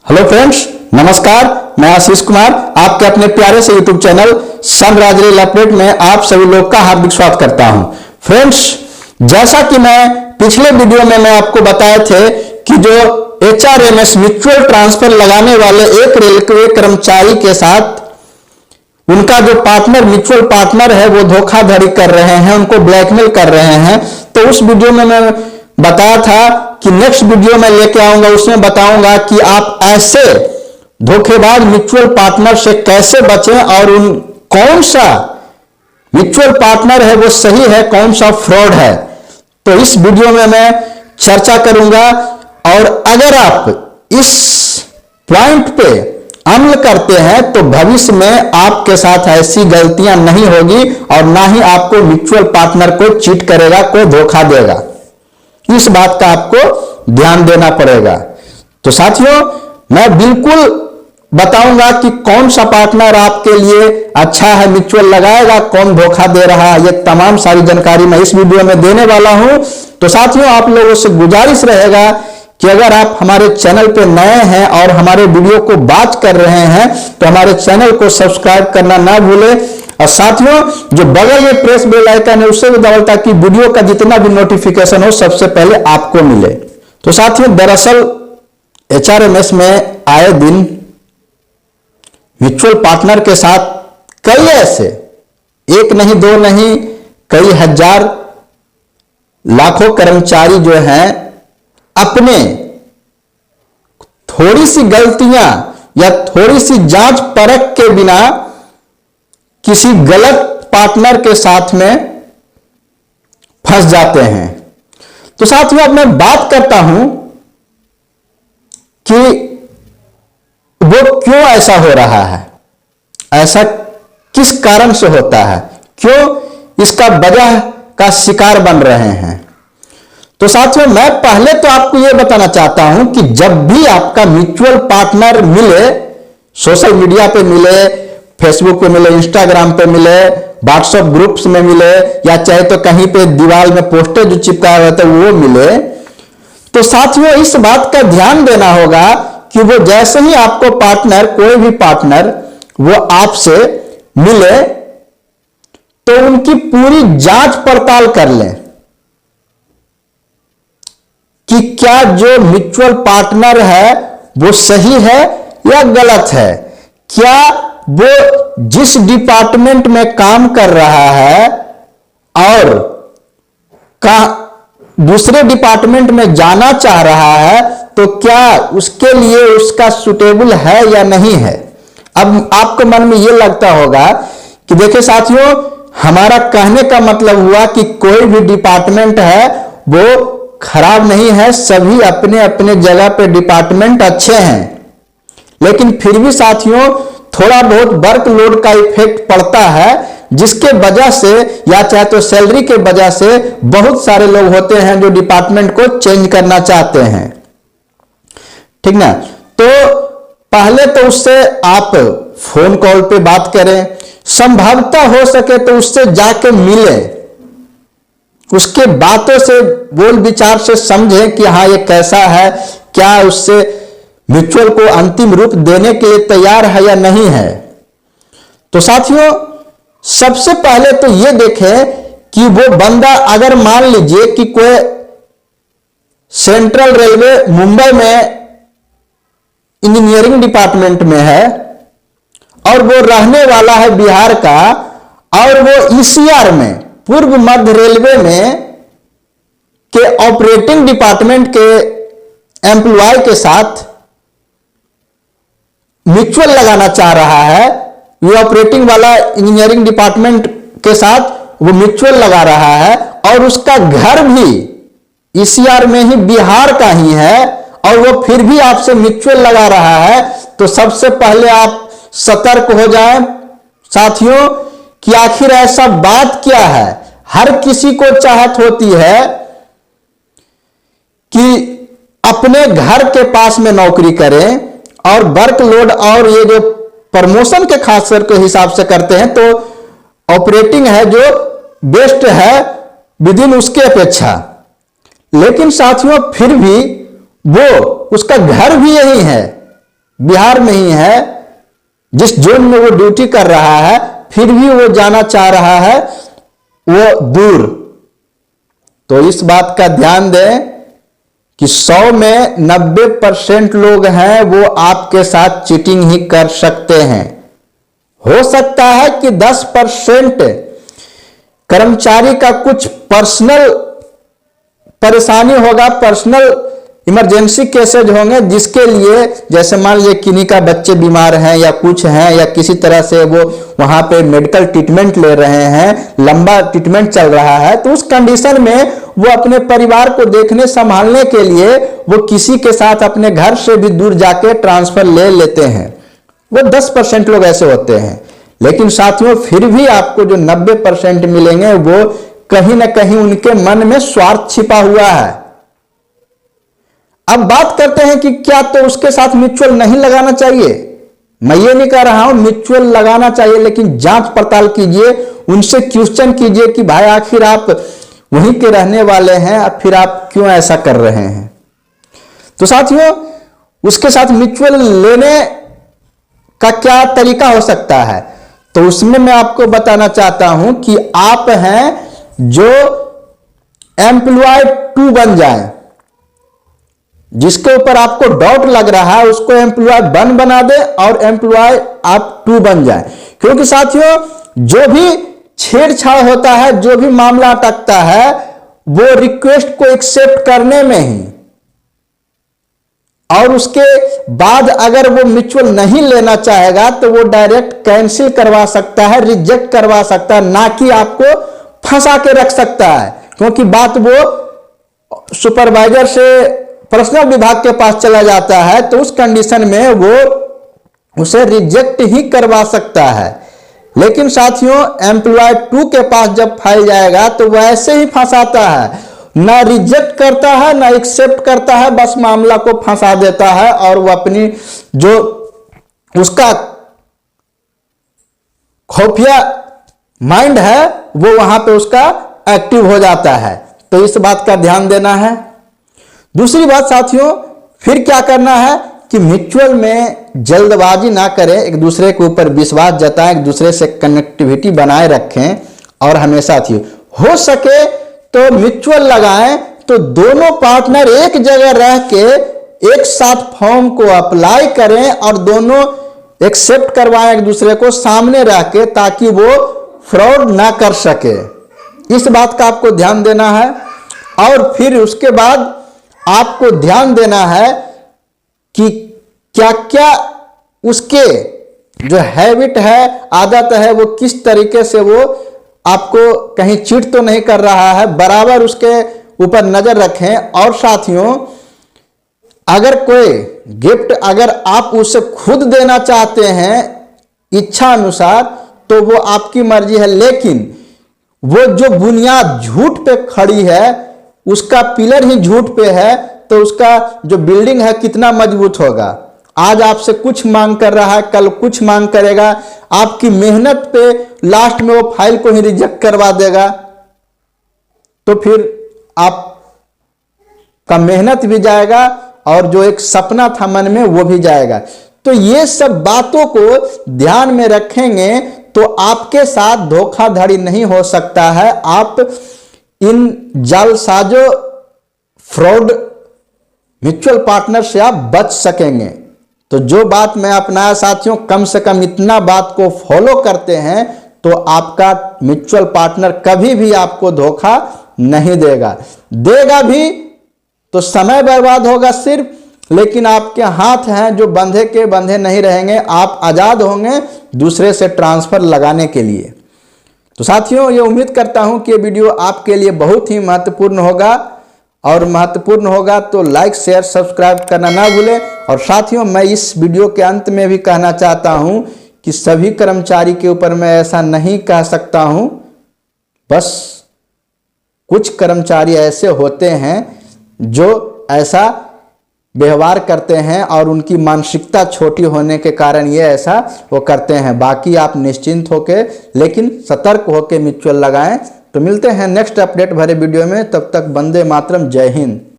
Hello friends, नमस्कार। मैं आशीष कुमार आपके अपने प्यारे से YouTube channel sunrise real update में आप सभी लोग का हार्दिक स्वागत करता हूं। फ्रेंड्स, जैसा कि मैं पिछले वीडियो में मैं आपको बताए थे कि जो HRMS म्यूचुअल ट्रांसफर लगाने वाले एक रेलवे कर्मचारी के साथ उनका जो पार्टनर म्यूचुअल पार्टनर है वो धोखाधड़ी कर रहे हैं, उनको ब्लैकमेल कर रहे हैं। तो उस वीडियो में मैं बताया था कि नेक्स्ट वीडियो में लेके आऊंगा, उसमें बताऊंगा कि आप ऐसे धोखेबाज म्यूचुअल पार्टनर से कैसे बचें और उन कौन सा म्यूचुअल पार्टनर है वो सही है, कौन सा फ्रॉड है। तो इस वीडियो में मैं चर्चा करूंगा और अगर आप इस पॉइंट पे अमल करते हैं तो भविष्य में आपके साथ ऐसी गलतियां नहीं होगी और ना ही आपको म्यूचुअल पार्टनर को चीट करेगा, कोई धोखा देगा। इस बात का आपको ध्यान देना पड़ेगा। तो साथियों, मैं बिल्कुल बताऊंगा कि कौन सा पार्टनर आपके लिए अच्छा है, म्यूचुअल लगाएगा, कौन धोखा दे रहा है, ये तमाम सारी जानकारी मैं इस वीडियो में देने वाला हूं। तो साथियों, आप लोगों से गुजारिश रहेगा कि अगर आप हमारे चैनल पे नए हैं और हमारे वीडियो को वॉच कर रहे हैं तो हमारे चैनल को सब्सक्राइब करना ना भूलें और साथियों जो बगल में प्रेस बेल आइकन है उससे भी दबाएं ताकि वीडियो का जितना भी नोटिफिकेशन हो सबसे पहले आपको मिले। तो साथियों, दरअसल HRMS में आए दिन म्यूचुअल पार्टनर के साथ कई ऐसे, एक नहीं दो नहीं, कई हजार लाखों कर्मचारी जो हैं अपने थोड़ी सी गलतियां या थोड़ी सी जांच परख के बिना किसी गलत पार्टनर के साथ में फंस जाते हैं। तो साथियों, अब मैं बात करता हूं कि वो क्यों ऐसा हो रहा है, ऐसा किस कारण से होता है, क्यों इसका वजह का शिकार बन रहे हैं। तो साथियों, मैं पहले तो आपको यह बताना चाहता हूं कि जब भी आपका म्यूचुअल पार्टनर मिले, सोशल मीडिया पे मिले, फेसबुक पे मिले, इंस्टाग्राम पे मिले, व्हाट्सएप ग्रुप्स में मिले या चाहे तो कहीं पे दीवार में पोस्टर जो चिपकाया हुआ था वो मिले, तो साथियों इस बात का ध्यान देना होगा कि वो जैसे ही आपको पार्टनर, कोई भी पार्टनर वो आपसे मिले तो उनकी पूरी जांच पड़ताल कर लें कि क्या जो म्यूचुअल पार्टनर है वो सही है या गलत है, क्या वो जिस डिपार्टमेंट में काम कर रहा है और का दूसरे डिपार्टमेंट में जाना चाह रहा है तो क्या उसके लिए उसका सुटेबल है या नहीं है। अब आपको मन में यह लगता होगा कि देखिए साथियों, हमारा कहने का मतलब हुआ कि कोई भी डिपार्टमेंट है वो खराब नहीं है, सभी अपने अपने जगह पे डिपार्टमेंट अच्छे हैं, लेकिन फिर भी साथियों थोड़ा बहुत वर्कलोड का इफेक्ट पड़ता है जिसके वजह से या चाहे तो सैलरी के वजह से बहुत सारे लोग होते हैं जो डिपार्टमेंट को चेंज करना चाहते हैं, ठीक ना। तो पहले तो उससे आप फोन कॉल पे बात करें, संभवतः हो सके तो उससे जाके मिले, उसके बातों से बोल विचार से समझें कि हाँ ये कैसा है, क्या उससे म्यूचुअल को अंतिम रूप देने के लिए तैयार है या नहीं है। तो साथियों, सबसे पहले तो ये देखें कि वो बंदा, अगर मान लीजिए कि कोई सेंट्रल रेलवे मुंबई में इंजीनियरिंग डिपार्टमेंट में है और वो रहने वाला है बिहार का और वो ECR में, पूर्व मध्य रेलवे में के ऑपरेटिंग डिपार्टमेंट के एम्प्लॉय के साथ म्यूचुअल लगाना चाह रहा है, ये ऑपरेटिंग वाला इंजीनियरिंग डिपार्टमेंट के साथ वो म्यूचुअल लगा रहा है और उसका घर भी ECR में ही बिहार का ही है और वो फिर भी आपसे म्यूचुअल लगा रहा है, तो सबसे पहले आप सतर्क हो जाएं साथियों कि आखिर ऐसा बात क्या है। हर किसी को चाहत होती है कि अपने घर के पास में नौकरी करें और वर्कलोड और ये जो प्रमोशन के खास कर के हिसाब से करते हैं तो ऑपरेटिंग है जो बेस्ट है विद इन उसके अपेक्षा, लेकिन साथियों फिर भी वो उसका घर भी यही है बिहार में ही है, जिस जोन में वो ड्यूटी कर रहा है, फिर भी वो जाना चाह रहा है वो दूर। तो इस बात का ध्यान दें कि 100 में 90% लोग हैं वो आपके साथ चीटिंग ही कर सकते हैं। हो सकता है कि 10% कर्मचारी का कुछ पर्सनल परेशानी होगा, पर्सनल इमरजेंसी केसेज होंगे, जिसके लिए जैसे मान लीजिए किन्हीं का बच्चे बीमार हैं या कुछ हैं या किसी तरह से वो वहां पे मेडिकल ट्रीटमेंट ले रहे हैं, लंबा ट्रीटमेंट चल रहा है, तो उस कंडीशन में वो अपने परिवार को देखने संभालने के लिए वो किसी के साथ अपने घर से भी दूर जाके ट्रांसफर ले लेते हैं। वो 10% लोग ऐसे होते हैं। लेकिन साथियों फिर भी आपको जो 90% मिलेंगे वो कहीं ना कहीं उनके मन में स्वार्थ छिपा हुआ है। अब बात करते हैं कि क्या तो उसके साथ म्यूचुअल नहीं लगाना चाहिए। मैं ये नहीं कह रहा हूं म्यूचुअल लगाना चाहिए, लेकिन जांच पड़ताल कीजिए, उनसे क्वेश्चन कीजिए कि भाई आखिर आप वहीं के रहने वाले हैं, अब फिर आप क्यों ऐसा कर रहे हैं। तो साथियों उसके साथ म्यूचुअल लेने का क्या तरीका हो सकता है, तो उसमें मैं आपको बताना चाहता हूं कि आप हैं जो एम्प्लॉय 2 बन जाए, जिसके ऊपर आपको डाउट लग रहा है उसको एम्प्लॉय 1 बना दे और एम्प्लॉय आप 2 बन जाए। क्योंकि साथियों जो भी छेड़छाड़ होता है, जो भी मामला अटकता है, वो रिक्वेस्ट को एक्सेप्ट करने में ही, और उसके बाद अगर वो म्यूचुअल नहीं लेना चाहेगा तो वो डायरेक्ट कैंसिल करवा सकता है, रिजेक्ट करवा सकता है, ना कि आपको फंसा के रख सकता है। क्योंकि बात वो सुपरवाइजर से पर्सनल विभाग के पास चला जाता है, तो उस कंडीशन में वो उसे रिजेक्ट ही करवा सकता है। लेकिन साथियों एम्प्लॉय 2 के पास जब फाइल जाएगा तो वो ऐसे ही फंसाता है, ना रिजेक्ट करता है ना एक्सेप्ट करता है, बस मामला को फंसा देता है और वो अपनी जो उसका खुफिया माइंड है वो वहां पे उसका एक्टिव हो जाता है। तो इस बात का ध्यान देना है। दूसरी बात साथियों फिर क्या करना है कि म्यूचुअल में जल्दबाजी ना करें, एक दूसरे के ऊपर विश्वास जताएं, एक दूसरे से कनेक्टिविटी बनाए रखें, और हमेशा थी हो सके तो म्यूचुअल लगाएं तो दोनों पार्टनर एक जगह रह के एक साथ फॉर्म को अप्लाई करें और दोनों एक्सेप्ट करवाएं एक दूसरे को सामने रह के, ताकि वो फ्रॉड ना कर सके। इस बात का आपको ध्यान देना है। और फिर उसके बाद आपको ध्यान देना है कि क्या क्या उसके जो हैबिट है, आदत है, वो किस तरीके से वो आपको कहीं चीट तो नहीं कर रहा है, बराबर उसके ऊपर नजर रखें। और साथियों अगर कोई गिफ्ट अगर आप उसे खुद देना चाहते हैं इच्छा अनुसार तो वो आपकी मर्जी है, लेकिन वो जो बुनियाद झूठ पे खड़ी है, उसका पिलर ही झूठ पे है, तो उसका जो बिल्डिंग है कितना मजबूत होगा। आज आपसे कुछ मांग कर रहा है, कल कुछ मांग करेगा, आपकी मेहनत पे लास्ट में वो फाइल को ही रिजेक्ट करवा देगा, तो फिर आपका मेहनत भी जाएगा और जो एक सपना था मन में वो भी जाएगा। तो ये सब बातों को ध्यान में रखेंगे तो आपके साथ धोखाधड़ी नहीं हो सकता है। आप इन जालसाजों फ्रॉड म्यूचुअल पार्टनर से आप बच सकेंगे। तो जो बात मैं अपनाया साथियों, कम से कम इतना बात को फॉलो करते हैं तो आपका म्यूचुअल पार्टनर कभी भी आपको धोखा नहीं देगा। देगा भी तो समय बर्बाद होगा सिर्फ, लेकिन आपके हाथ हैं जो बंधे के बंधे नहीं रहेंगे, आप आजाद होंगे दूसरे से ट्रांसफर लगाने के लिए। तो साथियों ये उम्मीद करता हूं कि ये वीडियो आपके लिए बहुत ही महत्वपूर्ण होगा, और महत्वपूर्ण होगा तो लाइक शेयर सब्सक्राइब करना ना भूलें। और साथियों मैं इस वीडियो के अंत में भी कहना चाहता हूं कि सभी कर्मचारी के ऊपर मैं ऐसा नहीं कह सकता हूं, बस कुछ कर्मचारी ऐसे होते हैं जो ऐसा व्यवहार करते हैं और उनकी मानसिकता छोटी होने के कारण ये ऐसा वो करते हैं। बाकी आप निश्चिंत होके लेकिन सतर्क होके म्यूचुअल लगाएं। तो मिलते हैं नेक्स्ट अपडेट भरे वीडियो में, तब तक वंदे मातरम, जय हिंद।